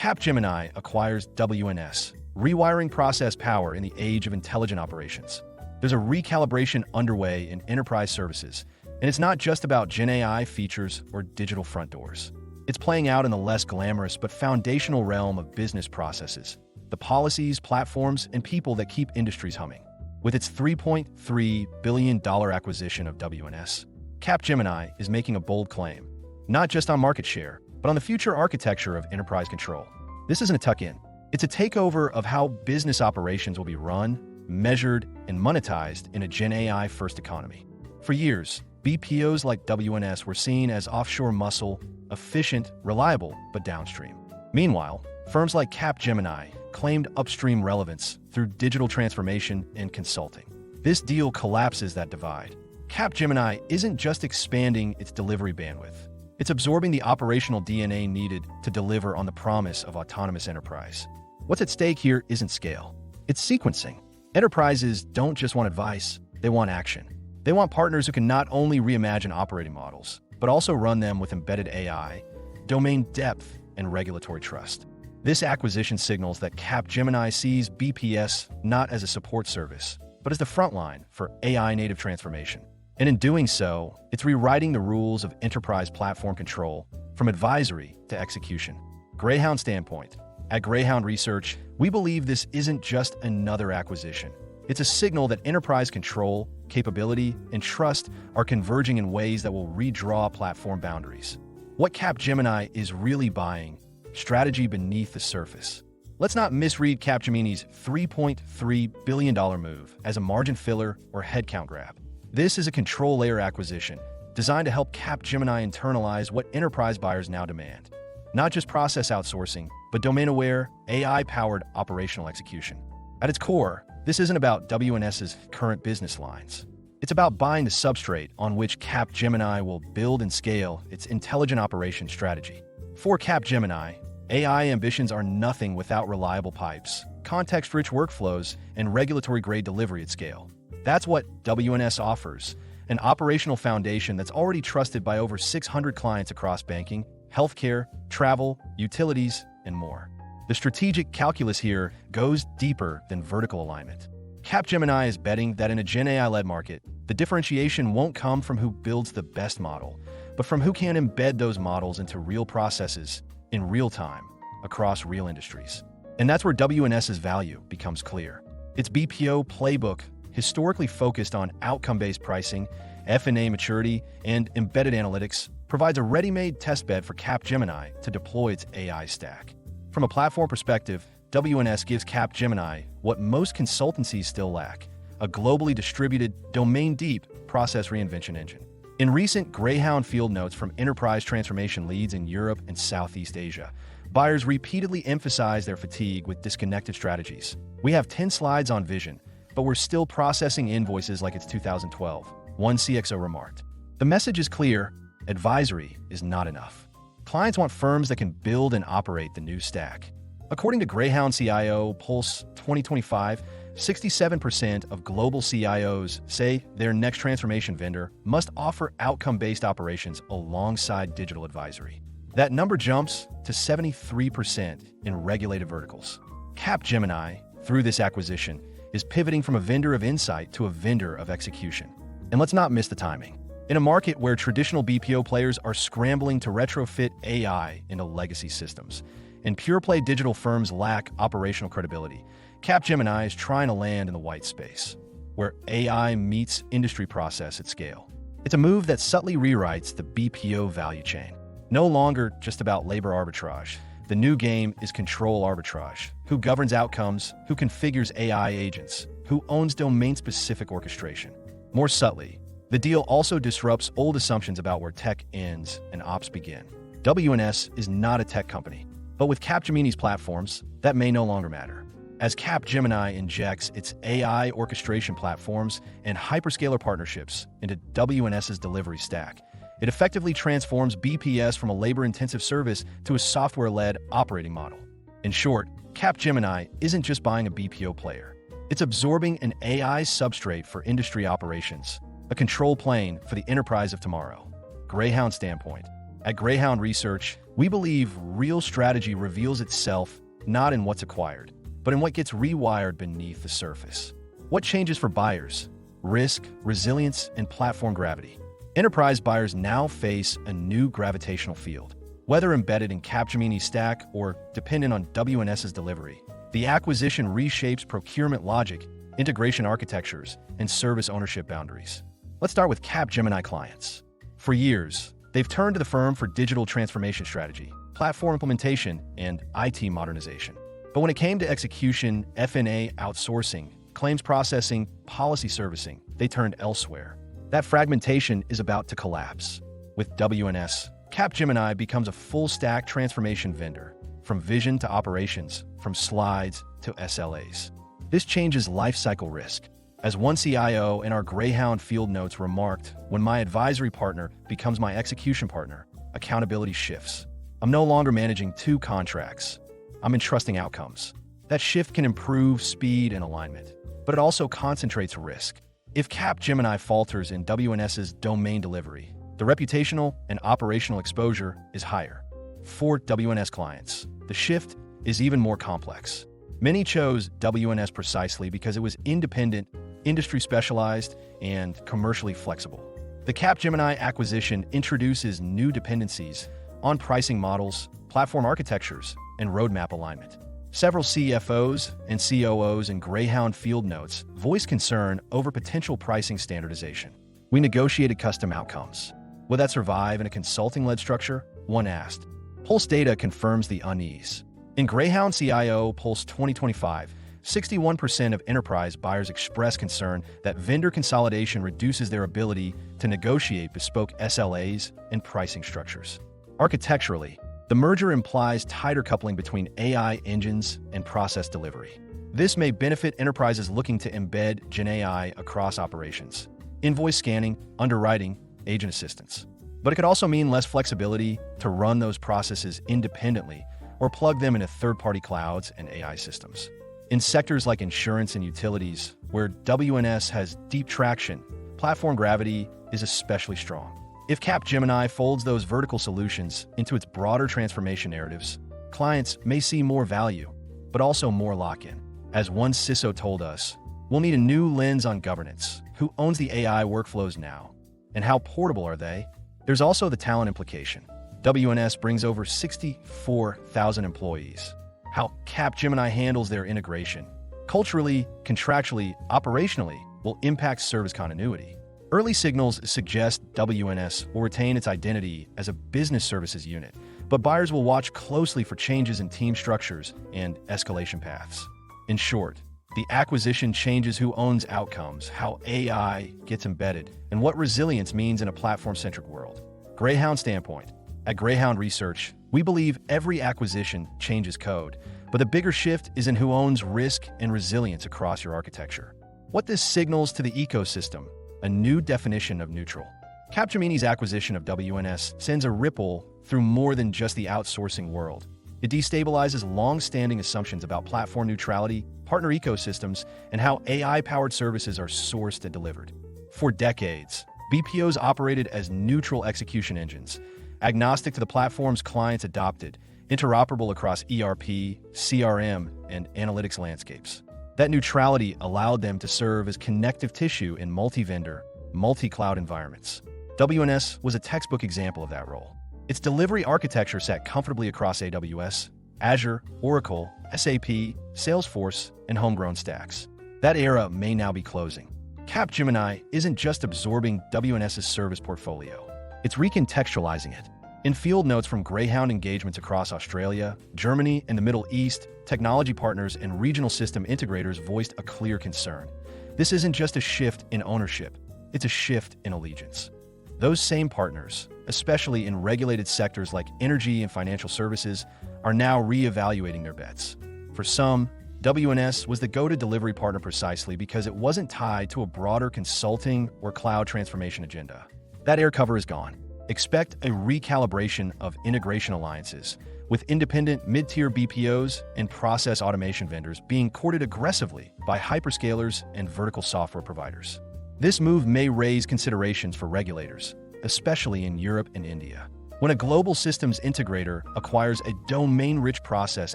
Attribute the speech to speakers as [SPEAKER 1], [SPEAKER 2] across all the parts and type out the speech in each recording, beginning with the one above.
[SPEAKER 1] Capgemini acquires WNS, rewiring process power in the age of intelligent operations. There's a recalibration underway in enterprise services, and it's not just about GenAI features or digital front doors. It's playing out in the less glamorous but foundational realm of business processes, the policies, platforms, and people that keep industries humming. With its $3.3 billion acquisition of WNS, Capgemini is making a bold claim, not just on market share, but on the future architecture of enterprise control. This isn't a tuck-in. It's a takeover of how business operations will be run, measured, and monetized in a GenAI-first economy. For years, BPOs like WNS were seen as offshore muscle, efficient, reliable, but downstream. Meanwhile, firms like Capgemini claimed upstream relevance through digital transformation and consulting. This deal collapses that divide. Capgemini isn't just expanding its delivery bandwidth. It's absorbing the operational DNA needed to deliver on the promise of autonomous enterprise. What's at stake here isn't scale. It's sequencing. Enterprises don't just want advice, they want action. They want partners who can not only reimagine operating models, but also run them with embedded AI, domain depth, and regulatory trust. This acquisition signals that Capgemini sees BPS not as a support service, but as the front line for AI-native transformation. And in doing so, it's rewriting the rules of enterprise platform control from advisory to execution. Greyhound standpoint. At Greyhound Research, we believe this isn't just another acquisition. It's a signal that enterprise control, capability, and trust are converging in ways that will redraw platform boundaries. What Capgemini is really buying, strategy beneath the surface. Let's not misread Capgemini's $3.3 billion move as a margin filler or headcount grab. This is a control layer acquisition designed to help Capgemini internalize what enterprise buyers now demand. Not just process outsourcing, but domain-aware, AI-powered operational execution. At its core, this isn't about WNS's current business lines. It's about buying the substrate on which Capgemini will build and scale its intelligent operations strategy. For Capgemini, AI ambitions are nothing without reliable pipes, context-rich workflows, and regulatory-grade delivery at scale. That's what WNS offers, an operational foundation that's already trusted by over 600 clients across banking, healthcare, travel, utilities, and more. The strategic calculus here goes deeper than vertical alignment. Capgemini is betting that in a GenAI-led market, the differentiation won't come from who builds the best model, but from who can embed those models into real processes in real time across real industries. And that's where WNS's value becomes clear. Its BPO playbook, historically focused on outcome-based pricing, F&A maturity, and embedded analytics, provides a ready-made testbed for Capgemini to deploy its AI stack. From a platform perspective, WNS gives Capgemini what most consultancies still lack: a globally distributed, domain-deep process reinvention engine. In recent Greyhound field notes from enterprise transformation leads in Europe and Southeast Asia, buyers repeatedly emphasize their fatigue with disconnected strategies. "We have 10 slides on vision, but we're still processing invoices like it's 2012, one CXO remarked. The message is clear: advisory is not enough. Clients want firms that can build and operate the new stack. According to Greyhound CIO Pulse 2025, 67% of global CIOs say their next transformation vendor must offer outcome-based operations alongside digital advisory. That number jumps to 73% in regulated verticals. Capgemini, through this acquisition, is pivoting from a vendor of insight to a vendor of execution. And let's not miss the timing. In a market where traditional BPO players are scrambling to retrofit AI into legacy systems, and pure-play digital firms lack operational credibility, Capgemini is trying to land in the white space, where AI meets industry process at scale. It's a move that subtly rewrites the BPO value chain. No longer just about labor arbitrage. The new game is control arbitrage. Who governs outcomes? Who configures AI agents? Who owns domain-specific orchestration? More subtly, the deal also disrupts old assumptions about where tech ends and ops begin. WNS is not a tech company, but with Capgemini's platforms, that may no longer matter. As Capgemini injects its AI orchestration platforms and hyperscaler partnerships into WNS's delivery stack, it effectively transforms BPS from a labor-intensive service to a software-led operating model. In short, Capgemini isn't just buying a BPO player. It's absorbing an AI substrate for industry operations, a control plane for the enterprise of tomorrow. Greyhound standpoint. At Greyhound Research, we believe real strategy reveals itself not in what's acquired, but in what gets rewired beneath the surface. What changes for buyers? Risk, resilience, and platform gravity. Enterprise buyers now face a new gravitational field. Whether embedded in Capgemini's stack or dependent on WNS's delivery, the acquisition reshapes procurement logic, integration architectures, and service ownership boundaries. Let's start with Capgemini clients. For years, they've turned to the firm for digital transformation strategy, platform implementation, and IT modernization. But when it came to execution, F&A outsourcing, claims processing, policy servicing, they turned elsewhere. That fragmentation is about to collapse. With WNS, Capgemini becomes a full-stack transformation vendor, from vision to operations, from slides to SLAs. This changes lifecycle risk. As one CIO in our Greyhound field notes remarked, when my advisory partner becomes my execution partner, accountability shifts. I'm no longer managing two contracts. I'm entrusting outcomes. That shift can improve speed and alignment, but it also concentrates risk. If Capgemini falters in WNS's domain delivery, the reputational and operational exposure is higher. For WNS clients, the shift is even more complex. Many chose WNS precisely because it was independent, industry specialized, and commercially flexible. The Capgemini acquisition introduces new dependencies on pricing models, platform architectures, and roadmap alignment. Several CFOs and COOs in Greyhound field notes voiced concern over potential pricing standardization. We negotiated custom outcomes. Will that survive in a consulting-led structure? One asked. Pulse data confirms the unease. In Greyhound CIO Pulse 2025, 61% of enterprise buyers express concern that vendor consolidation reduces their ability to negotiate bespoke SLAs and pricing structures. Architecturally, the merger implies tighter coupling between AI engines and process delivery. This may benefit enterprises looking to embed GenAI across operations, invoice scanning, underwriting, agent assistance. But it could also mean less flexibility to run those processes independently or plug them into third-party clouds and AI systems. In sectors like insurance and utilities, where WNS has deep traction, platform gravity is especially strong. If Capgemini folds those vertical solutions into its broader transformation narratives, clients may see more value, but also more lock-in. As one CISO told us, we'll need a new lens on governance. Who owns the AI workflows now? And how portable are they? There's also the talent implication. WNS brings over 64,000 employees. How Capgemini handles their integration, culturally, contractually, operationally, will impact service continuity. Early signals suggest WNS will retain its identity as a business services unit, but buyers will watch closely for changes in team structures and escalation paths. In short, the acquisition changes who owns outcomes, how AI gets embedded, and what resilience means in a platform-centric world. Greyhound standpoint. At Greyhound Research, we believe every acquisition changes code, but the bigger shift is in who owns risk and resilience across your architecture. What this signals to the ecosystem, a new definition of neutral. Capgemini's acquisition of WNS sends a ripple through more than just the outsourcing world. It destabilizes long-standing assumptions about platform neutrality, partner ecosystems, and how AI-powered services are sourced and delivered. For decades, BPOs operated as neutral execution engines, agnostic to the platforms clients adopted, interoperable across ERP, CRM, and analytics landscapes. That neutrality allowed them to serve as connective tissue in multi-vendor, multi-cloud environments. WNS was a textbook example of that role. Its delivery architecture sat comfortably across AWS, Azure, Oracle, SAP, Salesforce, and homegrown stacks. That era may now be closing. Capgemini isn't just absorbing WNS's service portfolio. It's recontextualizing it. In field notes from Greyhound engagements across Australia, Germany, and the Middle East, technology partners and regional system integrators voiced a clear concern. This isn't just a shift in ownership, it's a shift in allegiance. Those same partners, especially in regulated sectors like energy and financial services, are now re-evaluating their bets. For some, WNS was the go-to delivery partner precisely because it wasn't tied to a broader consulting or cloud transformation agenda. That air cover is gone. Expect a recalibration of integration alliances, with independent mid-tier BPOs and process automation vendors being courted aggressively by hyperscalers and vertical software providers. This move may raise considerations for regulators, especially in Europe and India. When a global systems integrator acquires a domain-rich process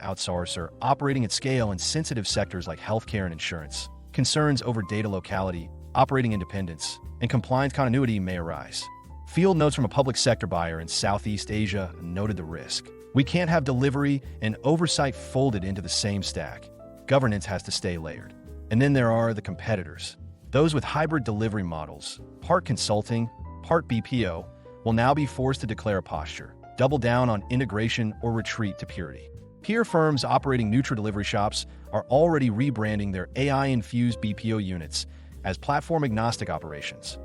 [SPEAKER 1] outsourcer operating at scale in sensitive sectors like healthcare and insurance, concerns over data locality, operating independence, and compliance continuity may arise. Field notes from a public sector buyer in Southeast Asia noted the risk. We can't have delivery and oversight folded into the same stack. Governance has to stay layered. And then there are the competitors. Those with hybrid delivery models, part consulting, part BPO, will now be forced to declare a posture, double down on integration or retreat to purity. Peer firms operating neutral delivery shops are already rebranding their AI-infused BPO units as platform-agnostic operations.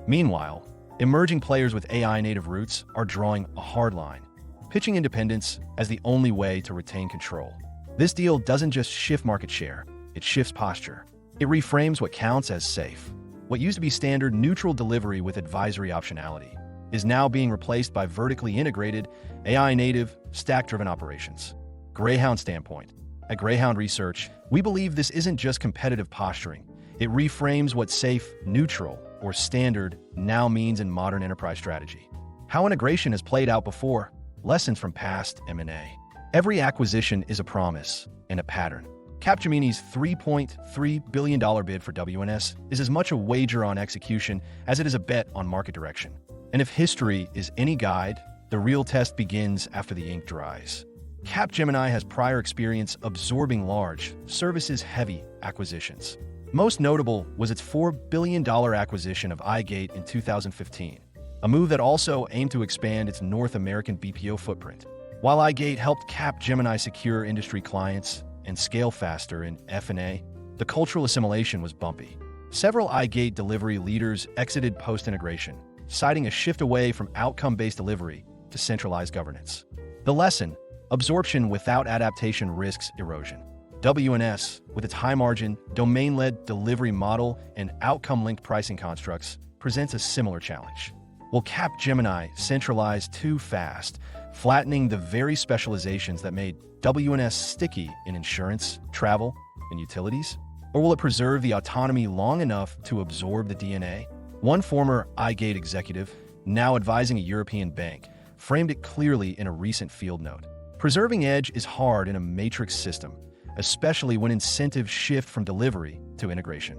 [SPEAKER 1] Meanwhile, emerging players with AI-native roots are drawing a hard line, pitching independence as the only way to retain control. This deal doesn't just shift market share, it shifts posture. It reframes what counts as safe. What used to be standard neutral delivery with advisory optionality is now being replaced by vertically integrated, AI-native, stack-driven operations. Greyhound standpoint. At Greyhound Research, we believe this isn't just competitive posturing. It reframes what safe, neutral, or standard now means in modern enterprise strategy. How integration has played out before, lessons from past M&A. Every acquisition is a promise and a pattern. Capgemini's $3.3 billion bid for WNS is as much a wager on execution as it is a bet on market direction. And if history is any guide, the real test begins after the ink dries. Capgemini has prior experience absorbing large, services-heavy acquisitions. Most notable was its $4 billion acquisition of iGate in 2015, a move that also aimed to expand its North American BPO footprint. While iGate helped Capgemini secure industry clients and scale faster in F&A, the cultural assimilation was bumpy. Several iGate delivery leaders exited post-integration, citing a shift away from outcome-based delivery to centralized governance. The lesson: absorption without adaptation risks erosion. WNS, with its high-margin, domain-led delivery model and outcome-linked pricing constructs, presents a similar challenge. Will Capgemini centralize too fast, flattening the very specializations that made WNS sticky in insurance, travel, and utilities? Or will it preserve the autonomy long enough to absorb the DNA? One former iGate executive, now advising a European bank, framed it clearly in a recent field note. Preserving edge is hard in a matrix system, especially when incentives shift from delivery to integration.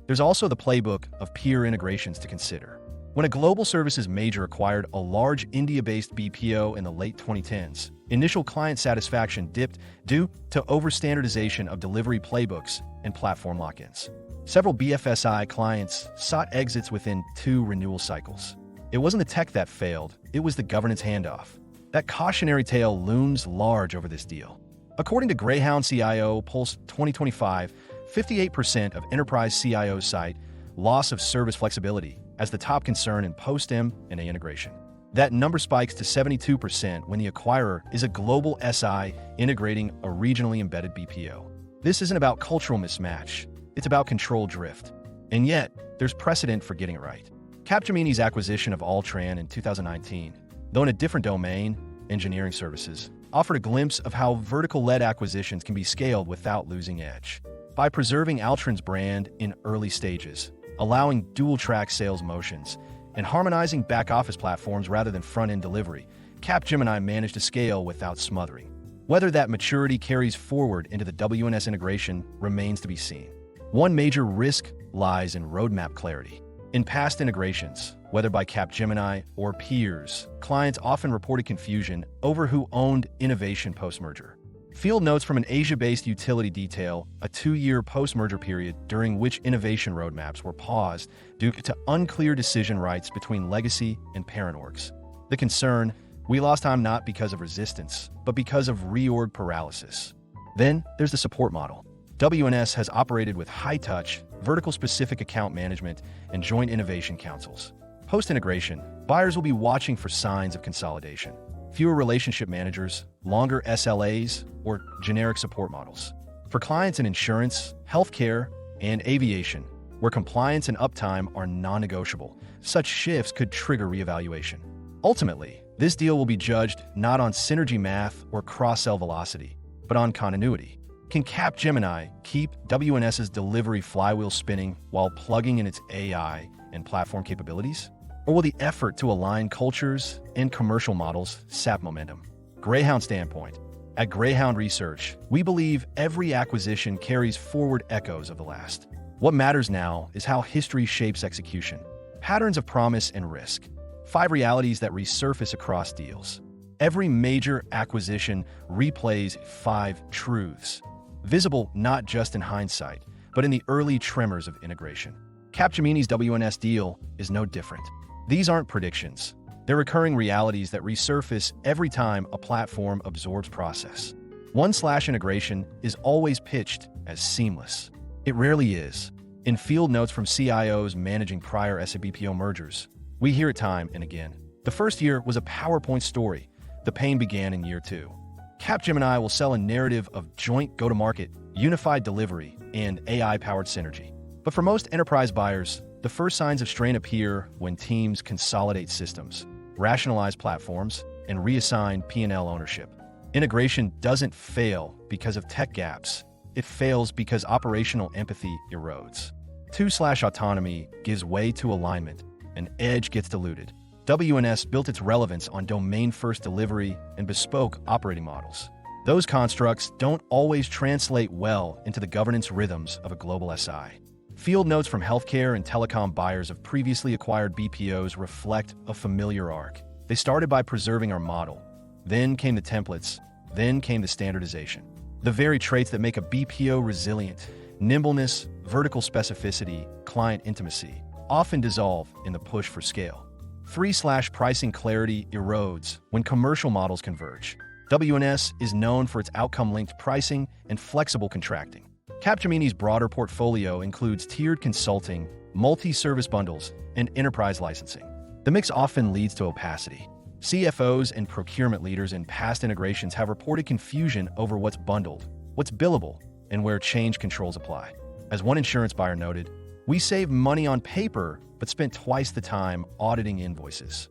[SPEAKER 1] There's also the playbook of peer integrations to consider. When a global services major acquired a large India-based BPO in the late 2010s, initial client satisfaction dipped due to overstandardization of delivery playbooks and platform lock-ins. Several BFSI clients sought exits within 2 renewal cycles. It wasn't the tech that failed, it was the governance handoff. That cautionary tale looms large over this deal. According to Greyhound CIO Pulse 2025, 58% of enterprise CIOs cite loss of service flexibility as the top concern in post-M&A integration. That number spikes to 72% when the acquirer is a global SI integrating a regionally embedded BPO. This isn't about cultural mismatch, it's about control drift. And yet, there's precedent for getting it right. Capgemini's acquisition of Altran in 2019, though in a different domain, engineering services, offered a glimpse of how vertical-led acquisitions can be scaled without losing edge. By preserving Altran's brand in early stages, allowing dual-track sales motions, and harmonizing back-office platforms rather than front-end delivery, Capgemini managed to scale without smothering. Whether that maturity carries forward into the WNS integration remains to be seen. One major risk lies in roadmap clarity. In past integrations, whether by Capgemini or peers, clients often reported confusion over who owned innovation post-merger. Field notes from an Asia-based utility detail a 2-year post-merger period during which innovation roadmaps were paused due to unclear decision rights between legacy and parent orgs. The concern: we lost time not because of resistance, but because of reorg paralysis. Then there's the support model. WNS has operated with high-touch, vertical-specific account management and joint innovation councils. Post-integration, buyers will be watching for signs of consolidation. Fewer relationship managers, longer SLAs, or generic support models. For clients in insurance, healthcare, and aviation, where compliance and uptime are non-negotiable, such shifts could trigger reevaluation. Ultimately, this deal will be judged not on synergy math or cross-sell velocity, but on continuity. Can Capgemini keep WNS's delivery flywheel spinning while plugging in its AI and platform capabilities? Or will the effort to align cultures and commercial models sap momentum? Greyhound standpoint. At Greyhound Research, we believe every acquisition carries forward echoes of the last. What matters now is how history shapes execution. Patterns of promise and risk. 5 realities that resurface across deals. Every major acquisition replays 5 truths, visible not just in hindsight, but in the early tremors of integration. Capgemini's WNS deal is no different. These aren't predictions. They're recurring realities that resurface every time a platform absorbs process. 1/integration is always pitched as seamless. It rarely is. In field notes from CIOs managing prior SABPO mergers, we hear it time and again. The first year was a PowerPoint story. The pain began in year 2. Capgemini will sell a narrative of joint go-to-market, unified delivery, and AI-powered synergy. But for most enterprise buyers, the first signs of strain appear when teams consolidate systems, rationalize platforms, and reassign P&L ownership. Integration doesn't fail because of tech gaps. It fails because operational empathy erodes. 2/autonomy gives way to alignment, and edge gets diluted. WNS built its relevance on domain-first delivery and bespoke operating models. Those constructs don't always translate well into the governance rhythms of a global SI. Field notes from healthcare and telecom buyers of previously acquired BPOs reflect a familiar arc. They started by preserving our model. Then came the templates. Then came the standardization. The very traits that make a BPO resilient, nimbleness, vertical specificity, client intimacy, often dissolve in the push for scale. 3/pricing clarity erodes when commercial models converge. WNS is known for its outcome-linked pricing and flexible contracting. Capgemini's broader portfolio includes tiered consulting, multi-service bundles, and enterprise licensing. The mix often leads to opacity. CFOs and procurement leaders in past integrations have reported confusion over what's bundled, what's billable, and where change controls apply. As one insurance buyer noted, "We saved money on paper, but spent twice the time auditing invoices."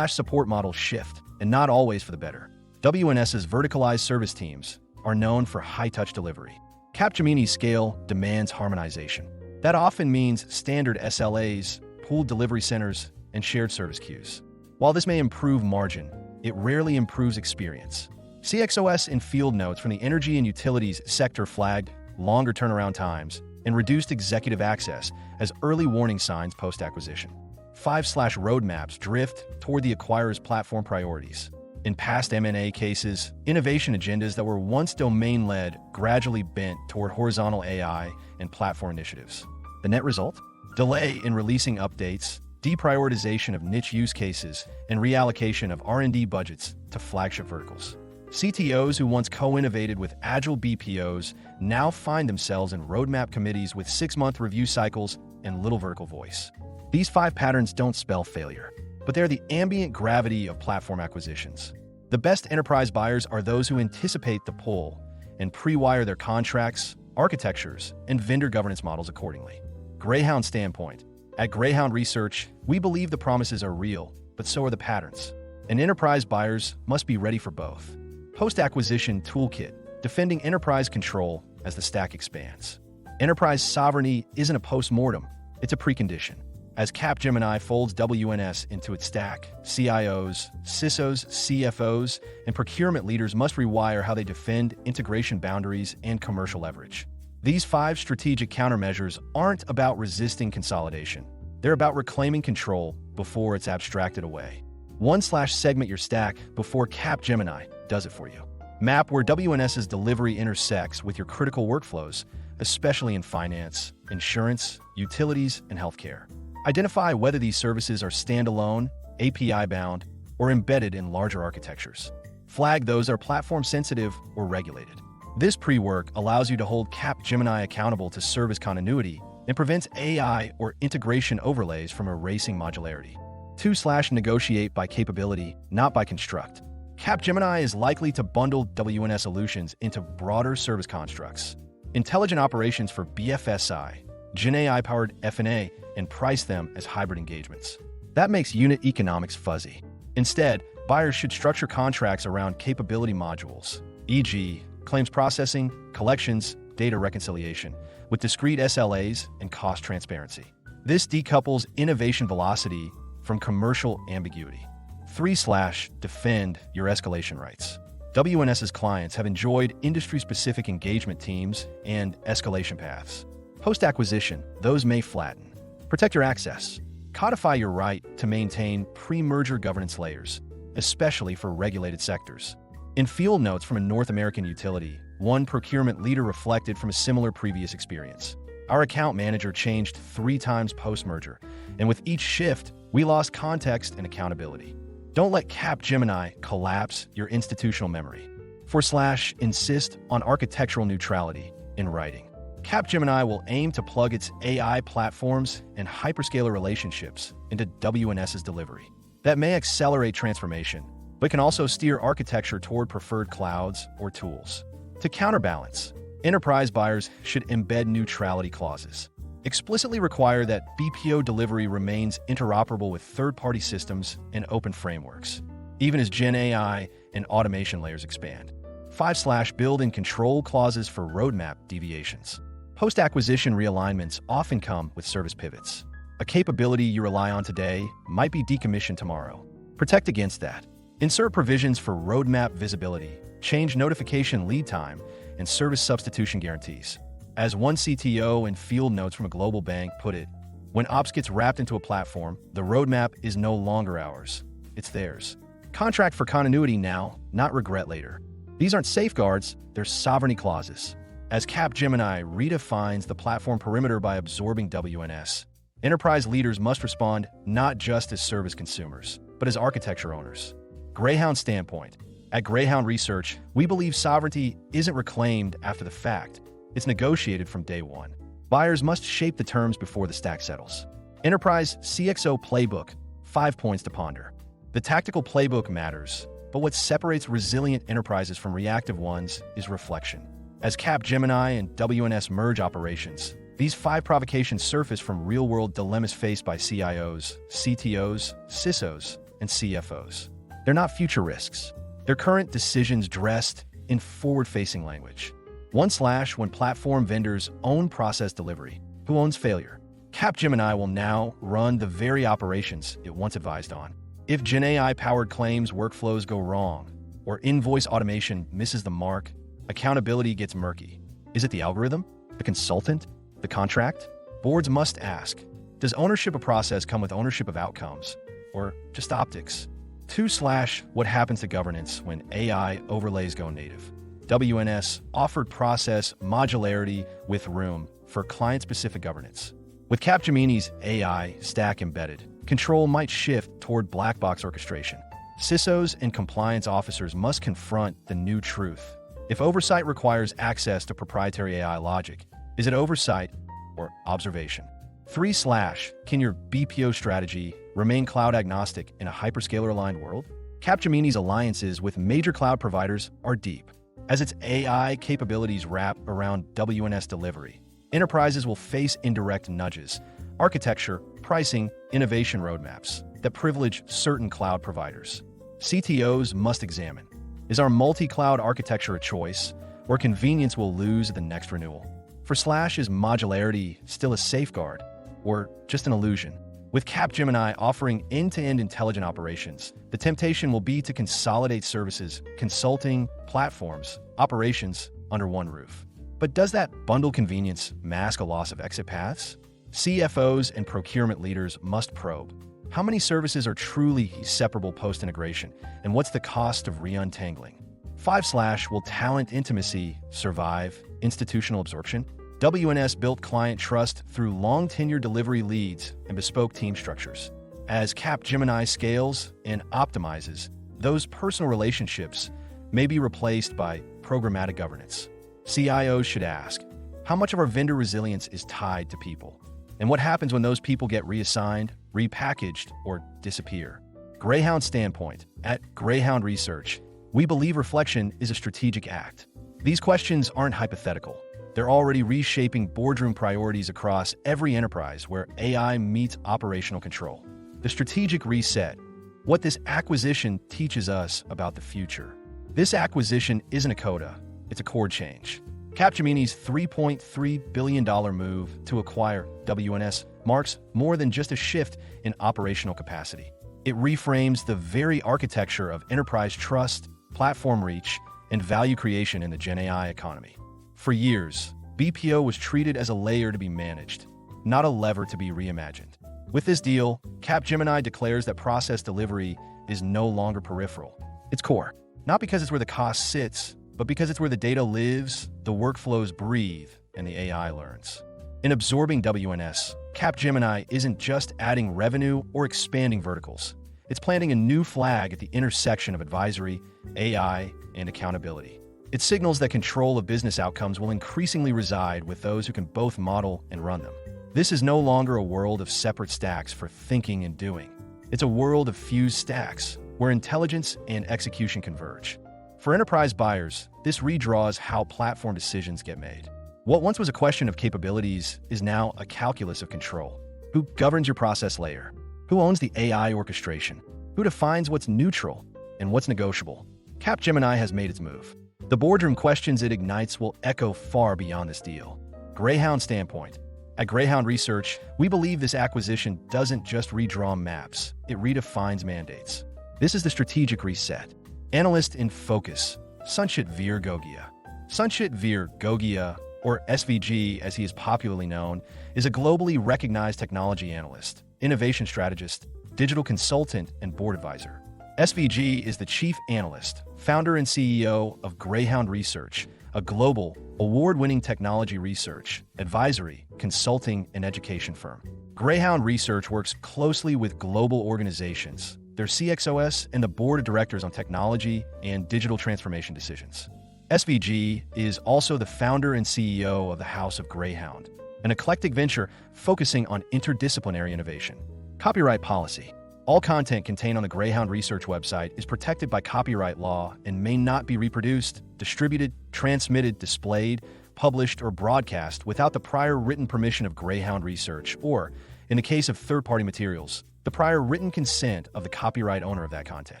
[SPEAKER 1] Support models shift, and not always for the better. WNS's verticalized service teams are known for high-touch delivery. Capgemini's scale demands harmonization. That often means standard SLAs, pooled delivery centers, and shared service queues. While this may improve margin, it rarely improves experience. CXOS in field notes from the energy and utilities sector flagged longer turnaround times and reduced executive access as early warning signs post-acquisition. 5/roadmaps drift toward the acquirer's platform priorities. In past M&A cases, innovation agendas that were once domain-led gradually bent toward horizontal AI and platform initiatives. The net result? Delay in releasing updates, deprioritization of niche use cases, and reallocation of R&D budgets to flagship verticals. CTOs who once co-innovated with agile BPOs now find themselves in roadmap committees with 6-month review cycles and little vertical voice. These 5 patterns don't spell failure, but they're the ambient gravity of platform acquisitions. The best enterprise buyers are those who anticipate the pull and pre-wire their contracts, architectures, and vendor governance models accordingly. Greyhound standpoint. At Greyhound Research, we believe the promises are real, but so are the patterns. And enterprise buyers must be ready for both. Post-acquisition Toolkit, defending enterprise control as the stack expands. Enterprise sovereignty isn't a post-mortem, it's a precondition. As Capgemini folds WNS into its stack, CIOs, CISOs, CFOs, and procurement leaders must rewire how they defend integration boundaries and commercial leverage. These 5 strategic countermeasures aren't about resisting consolidation. They're about reclaiming control before it's abstracted away. 1/segment your stack before Capgemini does it for you. Map where WNS's delivery intersects with your critical workflows, especially in finance, insurance, utilities, and healthcare. Identify whether these services are standalone, API-bound, or embedded in larger architectures. Flag those are platform-sensitive or regulated. This pre-work allows you to hold Capgemini accountable to service continuity and prevents AI or integration overlays from erasing modularity. 2/negotiate by capability, not by construct. Capgemini is likely to bundle WNS solutions into broader service constructs. Intelligent operations for BFSI, GenAI-powered F&A, and price them as hybrid engagements. That makes unit economics fuzzy. Instead, buyers should structure contracts around capability modules, e.g., claims processing, collections, data reconciliation, with discrete SLAs and cost transparency. This decouples innovation velocity from commercial ambiguity. 3/defend your escalation rights. WNS's clients have enjoyed industry-specific engagement teams and escalation paths. Post-acquisition, those may flatten. Protect your access. Codify your right to maintain pre-merger governance layers, especially for regulated sectors. In field notes from a North American utility, one procurement leader reflected from a similar previous experience. Our account manager changed 3 times post-merger, and with each shift, we lost context and accountability. Don't let Capgemini collapse your institutional memory. 4/insist on architectural neutrality in writing. Capgemini will aim to plug its AI platforms and hyperscaler relationships into WNS's delivery. That may accelerate transformation, but can also steer architecture toward preferred clouds or tools. To counterbalance, enterprise buyers should embed neutrality clauses. Explicitly require that BPO delivery remains interoperable with third-party systems and open frameworks, even as GenAI and automation layers expand. 5/build and control clauses for roadmap deviations. Post-acquisition realignments often come with service pivots. A capability you rely on today might be decommissioned tomorrow. Protect against that. Insert provisions for roadmap visibility, change notification lead time, and service substitution guarantees. As one CTO in field notes from a global bank put it, when ops gets wrapped into a platform, the roadmap is no longer ours, it's theirs. Contract for continuity now, not regret later. These aren't safeguards, they're sovereignty clauses. As Capgemini redefines the platform perimeter by absorbing WNS, enterprise leaders must respond not just as service consumers, but as architecture owners. Greyhound standpoint. At Greyhound Research, we believe sovereignty isn't reclaimed after the fact. It's negotiated from day one. Buyers must shape the terms before the stack settles. Enterprise CXO Playbook, 5 points to ponder. The tactical playbook matters, but what separates resilient enterprises from reactive ones is reflection. As Capgemini and WNS merge operations, these 5 provocations surface from real-world dilemmas faced by CIOs, CTOs, CISOs, and CFOs. They're not future risks. They're current decisions dressed in forward-facing language. 1/when platform vendors own process delivery, who owns failure? Capgemini will now run the very operations it once advised on. If GenAI-powered claims workflows go wrong, or invoice automation misses the mark, accountability gets murky. Is it the algorithm? The consultant? The contract? Boards must ask, does ownership of process come with ownership of outcomes? Or just optics? 2/what happens to governance when AI overlays go native? WNS offered process modularity with room for client-specific governance. With Capgemini's AI stack embedded, control might shift toward black box orchestration. CISOs and compliance officers must confront the new truth. If oversight requires access to proprietary AI logic, is it oversight or observation? 3/, can your BPO strategy remain cloud agnostic in a hyperscaler-aligned world? Capgemini's alliances with major cloud providers are deep. As its AI capabilities wrap around WNS delivery, enterprises will face indirect nudges, architecture, pricing, innovation roadmaps that privilege certain cloud providers. CTOs must examine, is our multi-cloud architecture a choice, or convenience will lose at the next renewal? For Slash, is modularity still a safeguard, or just an illusion? With Capgemini offering end-to-end intelligent operations, the temptation will be to consolidate services, consulting, platforms, operations under one roof. But does that bundle convenience mask a loss of exit paths? CFOs and procurement leaders must probe. How many services are truly separable post-integration, and what's the cost of re-untangling? 5/, will talent intimacy survive institutional absorption? WNS built client trust through long-tenure delivery leads and bespoke team structures. As Capgemini scales and optimizes, those personal relationships may be replaced by programmatic governance. CIOs should ask, how much of our vendor resilience is tied to people? And what happens when those people get reassigned, repackaged, or disappear? Greyhound standpoint. At Greyhound Research, we believe reflection is a strategic act. These questions aren't hypothetical. They're already reshaping boardroom priorities across every enterprise where AI meets operational control. The strategic reset. What this acquisition teaches us about the future. This acquisition isn't a coda, it's a chord change. Capgemini's $3.3 billion move to acquire WNS marks more than just a shift in operational capacity. It reframes the very architecture of enterprise trust, platform reach, and value creation in the GenAI economy. For years, BPO was treated as a layer to be managed, not a lever to be reimagined. With this deal, Capgemini declares that process delivery is no longer peripheral. It's core, not because it's where the cost sits, but because it's where the data lives, the workflows breathe, and the AI learns. In absorbing WNS, Capgemini isn't just adding revenue or expanding verticals. It's planting a new flag at the intersection of advisory, AI, and accountability. It signals that control of business outcomes will increasingly reside with those who can both model and run them. This is no longer a world of separate stacks for thinking and doing. It's a world of fused stacks, where intelligence and execution converge. For enterprise buyers, this redraws how platform decisions get made. What once was a question of capabilities is now a calculus of control. Who governs your process layer? Who owns the AI orchestration? Who defines what's neutral and what's negotiable? Capgemini has made its move. The boardroom questions it ignites will echo far beyond this deal. Greyhound standpoint. At Greyhound Research, we believe this acquisition doesn't just redraw maps, it redefines mandates. This is the strategic reset. Analyst in focus, Sanchit Gogia. Sanchit Gogia, or SVG as he is popularly known, is a globally recognized technology analyst, innovation strategist, digital consultant, and board advisor. SVG is the chief analyst, founder and CEO of Greyhound Research, a global, award-winning technology research, advisory, consulting, and education firm. Greyhound Research works closely with global organizations, their CXOs, and the board of directors on technology and digital transformation decisions. SVG is also the founder and CEO of the House of Greyhound, an eclectic venture focusing on interdisciplinary innovation. Copyright policy. All content contained on the Greyhound Research website is protected by copyright law and may not be reproduced, distributed, transmitted, displayed, published, or broadcast without the prior written permission of Greyhound Research or, in the case of third-party materials, the prior written consent of the copyright owner of that content.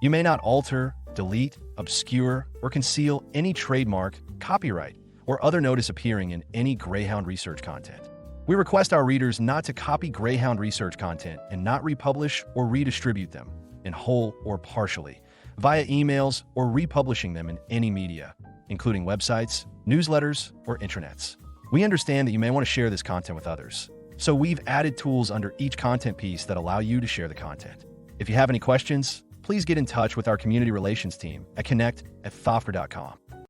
[SPEAKER 1] You may not alter, delete, obscure, or conceal any trademark, copyright, or other notice appearing in any Greyhound Research content. We request our readers not to copy Greyhound Research content and not republish or redistribute them, in whole or partially, via emails or republishing them in any media, including websites, newsletters, or intranets. We understand that you may want to share this content with others, so we've added tools under each content piece that allow you to share the content. If you have any questions, please get in touch with our community relations team at connect@thoffer.com.